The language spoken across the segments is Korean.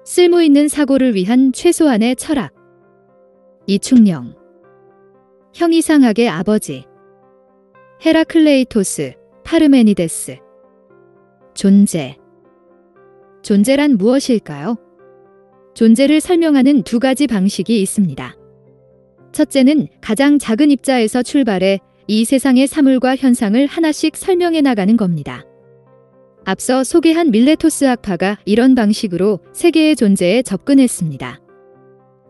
쓸모있는 사고를 위한 최소한의 철학. 이충령. 형이상학의 아버지. 헤라클레이토스, 파르메니데스. 존재. 존재란 무엇일까요? 존재를 설명하는 두 가지 방식이 있습니다. 첫째는 가장 작은 입자에서 출발해 이 세상의 사물과 현상을 하나씩 설명해 나가는 겁니다. 앞서 소개한 밀레토스 학파가 이런 방식으로 세계의 존재에 접근했습니다.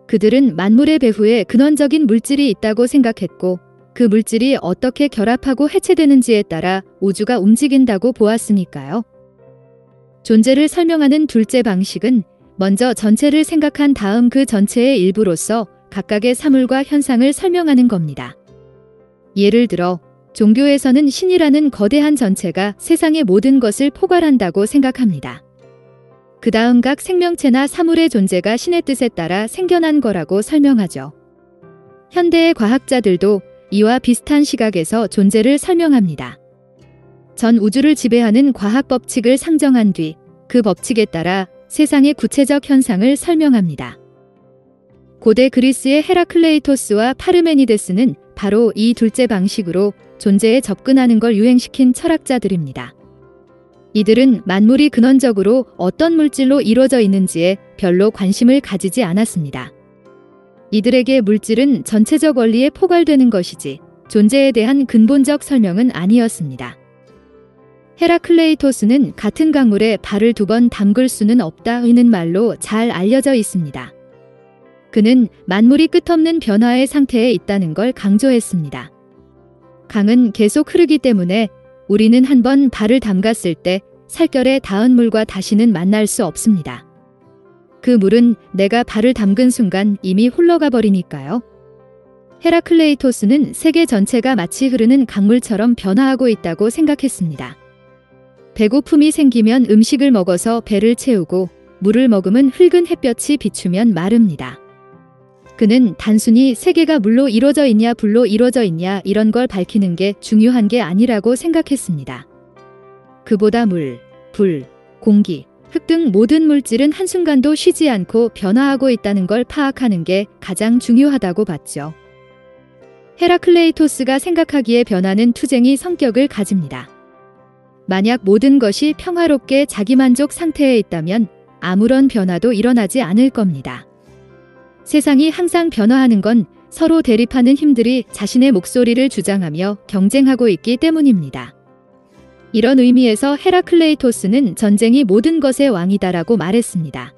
그들은 만물의 배후에 근원적인 물질이 있다고 생각했고 그 물질이 어떻게 결합하고 해체되는지에 따라 우주가 움직인다고 보았으니까요. 존재를 설명하는 둘째 방식은 먼저 전체를 생각한 다음 그 전체의 일부로서 각각의 사물과 현상을 설명하는 겁니다. 예를 들어 종교에서는 신이라는 거대한 전체가 세상의 모든 것을 포괄한다고 생각합니다. 그 다음 각 생명체나 사물의 존재가 신의 뜻에 따라 생겨난 거라고 설명하죠. 현대의 과학자들도 이와 비슷한 시각에서 존재를 설명합니다. 전 우주를 지배하는 과학 법칙을 상정한 뒤 그 법칙에 따라 세상의 구체적 현상을 설명합니다. 고대 그리스의 헤라클레이토스와 파르메니데스는 바로 이 둘째 방식으로 존재에 접근하는 걸 유행시킨 철학자들입니다. 이들은 만물이 근원적으로 어떤 물질로 이루어져 있는지에 별로 관심을 가지지 않았습니다. 이들에게 물질은 전체적 원리에 포괄되는 것이지 존재에 대한 근본적 설명은 아니었습니다. 헤라클레이토스는 같은 강물에 발을 2번 담글 수는 없다는 말로 잘 알려져 있습니다. 그는 만물이 끝없는 변화의 상태에 있다는 걸 강조했습니다. 강은 계속 흐르기 때문에 우리는 한번 발을 담갔을 때 살결에 닿은 물과 다시는 만날 수 없습니다. 그 물은 내가 발을 담근 순간 이미 흘러가 버리니까요. 헤라클레이토스는 세계 전체가 마치 흐르는 강물처럼 변화하고 있다고 생각했습니다. 배고픔이 생기면 음식을 먹어서 배를 채우고 물을 머금은 붉은 햇볕이 비추면 마릅니다. 그는 단순히 세계가 물로 이루어져 있냐 불로 이루어져 있냐 이런 걸 밝히는 게 중요한 게 아니라고 생각했습니다. 그보다 물, 불, 공기, 흙 등 모든 물질은 한순간도 쉬지 않고 변화하고 있다는 걸 파악하는 게 가장 중요하다고 봤죠. 헤라클레이토스가 생각하기에 변화는 투쟁이 성격을 가집니다. 만약 모든 것이 평화롭게 자기만족 상태에 있다면 아무런 변화도 일어나지 않을 겁니다. 세상이 항상 변화하는 건 서로 대립하는 힘들이 자신의 목소리를 주장하며 경쟁하고 있기 때문입니다. 이런 의미에서 헤라클레이토스는 전쟁이 모든 것의 왕이다라고 말했습니다.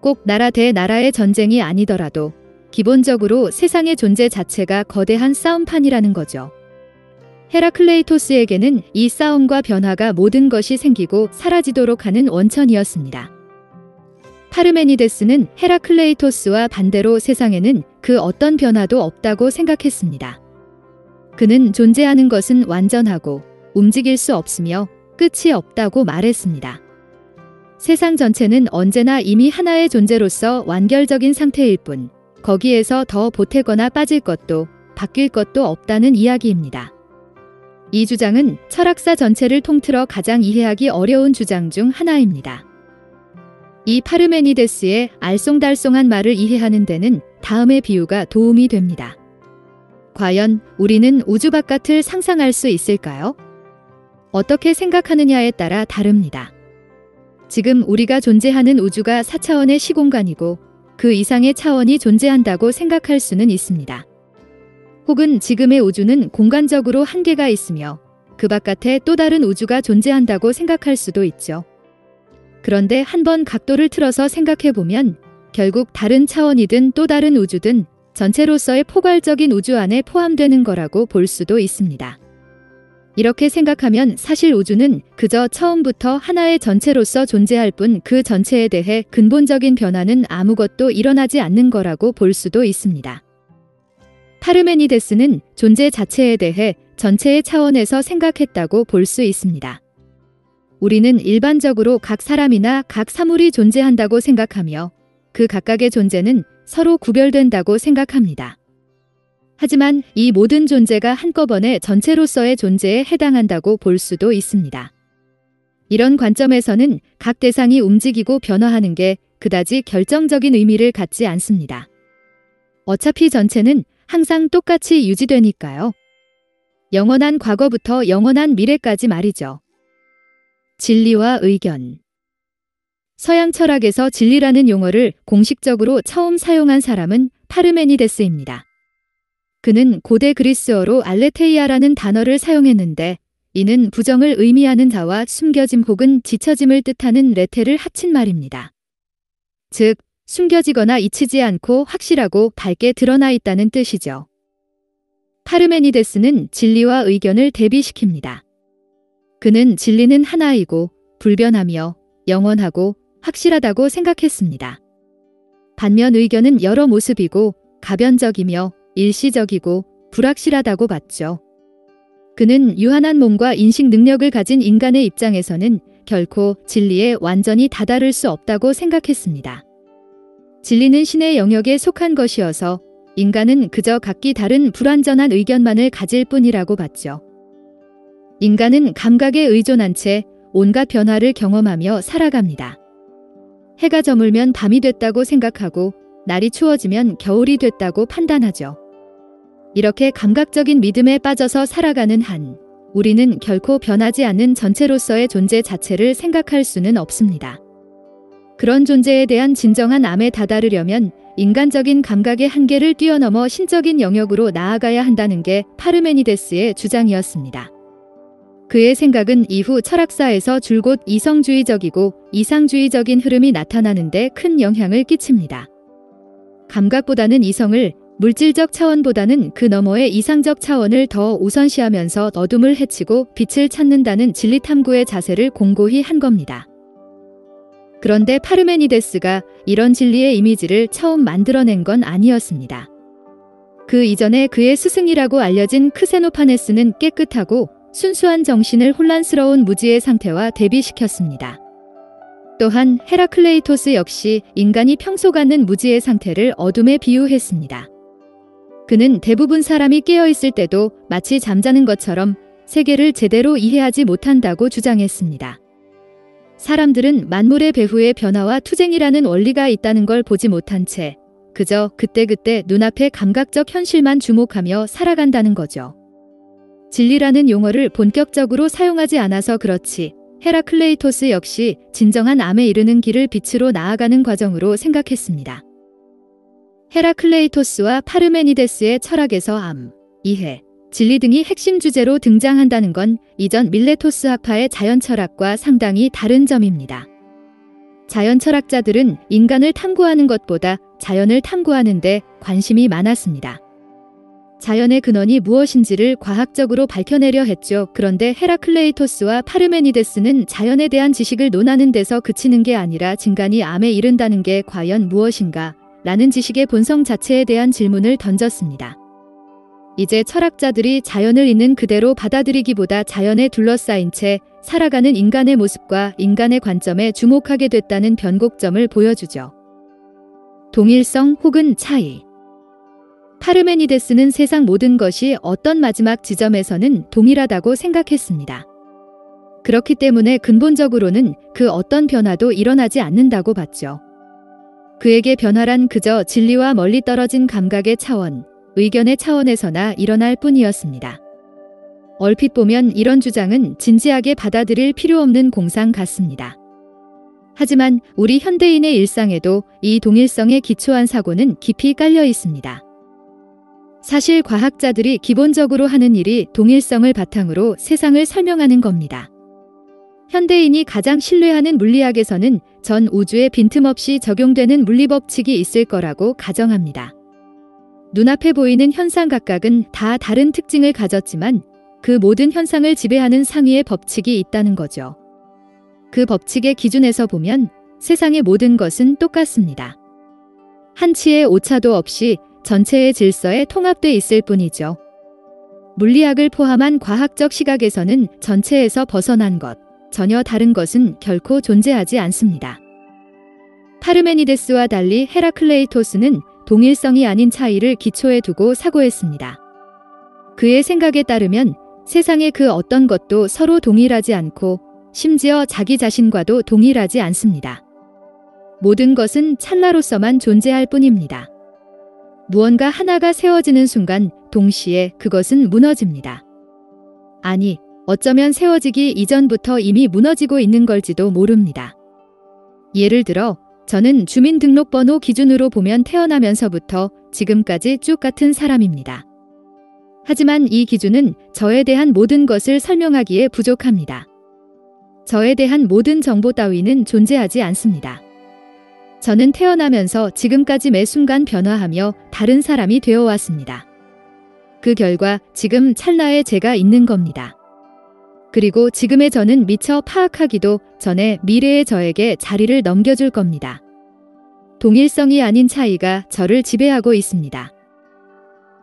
꼭 나라 대 나라의 전쟁이 아니더라도 기본적으로 세상의 존재 자체가 거대한 싸움판이라는 거죠. 헤라클레이토스에게는 이 싸움과 변화가 모든 것이 생기고 사라지도록 하는 원천이었습니다. 파르메니데스는 헤라클레이토스와 반대로 세상에는 그 어떤 변화도 없다고 생각했습니다. 그는 존재하는 것은 완전하고 움직일 수 없으며 끝이 없다고 말했습니다. 세상 전체는 언제나 이미 하나의 존재로서 완결적인 상태일 뿐 거기에서 더 보태거나 빠질 것도 바뀔 것도 없다는 이야기입니다. 이 주장은 철학사 전체를 통틀어 가장 이해하기 어려운 주장 중 하나입니다. 이 파르메니데스의 알쏭달쏭한 말을 이해하는 데는 다음의 비유가 도움이 됩니다. 과연 우리는 우주 바깥을 상상할 수 있을까요? 어떻게 생각하느냐에 따라 다릅니다. 지금 우리가 존재하는 우주가 4차원의 시공간이고 그 이상의 차원이 존재한다고 생각할 수는 있습니다. 혹은 지금의 우주는 공간적으로 한계가 있으며 그 바깥에 또 다른 우주가 존재한다고 생각할 수도 있죠. 그런데 한번 각도를 틀어서 생각해보면 결국 다른 차원이든 또 다른 우주든 전체로서의 포괄적인 우주 안에 포함되는 거라고 볼 수도 있습니다. 이렇게 생각하면 사실 우주는 그저 처음부터 하나의 전체로서 존재할 뿐 그 전체에 대해 근본적인 변화는 아무것도 일어나지 않는 거라고 볼 수도 있습니다. 파르메니데스는 존재 자체에 대해 전체의 차원에서 생각했다고 볼 수 있습니다. 우리는 일반적으로 각 사람이나 각 사물이 존재한다고 생각하며 그 각각의 존재는 서로 구별된다고 생각합니다. 하지만 이 모든 존재가 한꺼번에 전체로서의 존재에 해당한다고 볼 수도 있습니다. 이런 관점에서는 각 대상이 움직이고 변화하는 게 그다지 결정적인 의미를 갖지 않습니다. 어차피 전체는 항상 똑같이 유지되니까요. 영원한 과거부터 영원한 미래까지 말이죠. 진리와 의견. 서양 철학에서 진리라는 용어를 공식적으로 처음 사용한 사람은 파르메니데스입니다. 그는 고대 그리스어로 알레테이아라는 단어를 사용했는데 이는 부정을 의미하는 자와 숨겨짐 혹은 지쳐짐을 뜻하는 레테를 합친 말입니다. 즉, 숨겨지거나 잊히지 않고 확실하고 밝게 드러나 있다는 뜻이죠. 파르메니데스는 진리와 의견을 대비시킵니다. 그는 진리는 하나이고 불변하며 영원하고 확실하다고 생각했습니다. 반면 의견은 여러 모습이고 가변적이며 일시적이고 불확실하다고 봤죠. 그는 유한한 몸과 인식 능력을 가진 인간의 입장에서는 결코 진리에 완전히 다다를 수 없다고 생각했습니다. 진리는 신의 영역에 속한 것이어서 인간은 그저 각기 다른 불완전한 의견만을 가질 뿐이라고 봤죠. 인간은 감각에 의존한 채 온갖 변화를 경험하며 살아갑니다. 해가 저물면 밤이 됐다고 생각하고 날이 추워지면 겨울이 됐다고 판단하죠. 이렇게 감각적인 믿음에 빠져서 살아가는 한 우리는 결코 변하지 않는 전체로서의 존재 자체를 생각할 수는 없습니다. 그런 존재에 대한 진정한 암에 다다르려면 인간적인 감각의 한계를 뛰어넘어 신적인 영역으로 나아가야 한다는 게 파르메니데스의 주장이었습니다. 그의 생각은 이후 철학사에서 줄곧 이성주의적이고 이상주의적인 흐름이 나타나는데 큰 영향을 끼칩니다. 감각보다는 이성을, 물질적 차원보다는 그 너머의 이상적 차원을 더 우선시하면서 어둠을 해치고 빛을 찾는다는 진리탐구의 자세를 공고히 한 겁니다. 그런데 파르메니데스가 이런 진리의 이미지를 처음 만들어낸 건 아니었습니다. 그 이전에 그의 스승이라고 알려진 크세노파네스는 깨끗하고 순수한 정신을 혼란스러운 무지의 상태와 대비시켰습니다. 또한 헤라클레이토스 역시 인간이 평소 갖는 무지의 상태를 어둠에 비유했습니다. 그는 대부분 사람이 깨어있을 때도 마치 잠자는 것처럼 세계를 제대로 이해하지 못한다고 주장했습니다. 사람들은 만물의 배후의 변화와 투쟁이라는 원리가 있다는 걸 보지 못한 채 그저 그때그때 눈앞의 감각적 현실만 주목하며 살아간다는 거죠. 진리라는 용어를 본격적으로 사용하지 않아서 그렇지 헤라클레이토스 역시 진정한 암에 이르는 길을 빛으로 나아가는 과정으로 생각했습니다. 헤라클레이토스와 파르메니데스의 철학에서 암, 이해, 진리 등이 핵심 주제로 등장한다는 건 이전 밀레토스 학파의 자연철학과 상당히 다른 점입니다. 자연철학자들은 인간을 탐구하는 것보다 자연을 탐구하는 데 관심이 많았습니다. 자연의 근원이 무엇인지를 과학적으로 밝혀내려 했죠. 그런데 헤라클레이토스와 파르메니데스는 자연에 대한 지식을 논하는 데서 그치는 게 아니라 진간이 암에 이른다는 게 과연 무엇인가? 라는 지식의 본성 자체에 대한 질문을 던졌습니다. 이제 철학자들이 자연을 있는 그대로 받아들이기보다 자연에 둘러싸인 채 살아가는 인간의 모습과 인간의 관점에 주목하게 됐다는 변곡점을 보여주죠. 동일성 혹은 차이. 파르메니데스는 세상 모든 것이 어떤 마지막 지점에서는 동일하다고 생각했습니다. 그렇기 때문에 근본적으로는 그 어떤 변화도 일어나지 않는다고 봤죠. 그에게 변화란 그저 진리와 멀리 떨어진 감각의 차원, 의견의 차원에서나 일어날 뿐이었습니다. 얼핏 보면 이런 주장은 진지하게 받아들일 필요 없는 공상 같습니다. 하지만 우리 현대인의 일상에도 이 동일성에 기초한 사고는 깊이 깔려 있습니다. 사실 과학자들이 기본적으로 하는 일이 동일성을 바탕으로 세상을 설명하는 겁니다. 현대인이 가장 신뢰하는 물리학에서는 전 우주에 빈틈없이 적용되는 물리법칙이 있을 거라고 가정합니다. 눈앞에 보이는 현상 각각은 다 다른 특징을 가졌지만 그 모든 현상을 지배하는 상위의 법칙이 있다는 거죠. 그 법칙의 기준에서 보면 세상의 모든 것은 똑같습니다. 한치의 오차도 없이 전체의 질서에 통합돼 있을 뿐이죠. 물리학을 포함한 과학적 시각에서는 전체에서 벗어난 것, 전혀 다른 것은 결코 존재하지 않습니다. 파르메니데스와 달리 헤라클레이토스는 동일성이 아닌 차이를 기초에 두고 사고했습니다. 그의 생각에 따르면 세상의 그 어떤 것도 서로 동일하지 않고 심지어 자기 자신과도 동일하지 않습니다. 모든 것은 찰나로서만 존재할 뿐입니다. 무언가 하나가 세워지는 순간 동시에 그것은 무너집니다. 아니, 어쩌면 세워지기 이전부터 이미 무너지고 있는 걸지도 모릅니다. 예를 들어 저는 주민등록번호 기준으로 보면 태어나면서부터 지금까지 쭉 같은 사람입니다. 하지만 이 기준은 저에 대한 모든 것을 설명하기에 부족합니다. 저에 대한 모든 정보 따위는 존재하지 않습니다. 저는 태어나면서 지금까지 매 순간 변화하며 다른 사람이 되어 왔습니다. 그 결과 지금 찰나에 제가 있는 겁니다. 그리고 지금의 저는 미처 파악하기도 전에 미래의 저에게 자리를 넘겨줄 겁니다. 동일성이 아닌 차이가 저를 지배하고 있습니다.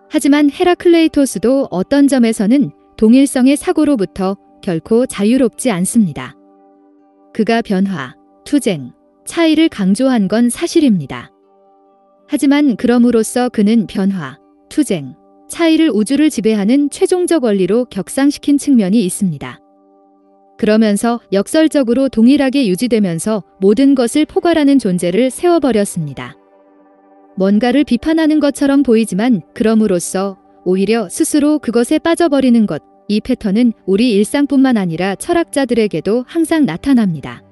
하지만 헤라클레이토스도 어떤 점에서는 동일성의 사고로부터 결코 자유롭지 않습니다. 그가 변화, 투쟁, 차이를 강조한 건 사실입니다. 하지만 그럼으로써 그는 변화, 투쟁, 차이를 우주를 지배하는 최종적 원리로 격상시킨 측면이 있습니다. 그러면서 역설적으로 동일하게 유지되면서 모든 것을 포괄하는 존재를 세워버렸습니다. 뭔가를 비판하는 것처럼 보이지만 그럼으로써 오히려 스스로 그것에 빠져버리는 것, 이 패턴은 우리 일상뿐만 아니라 철학자들에게도 항상 나타납니다.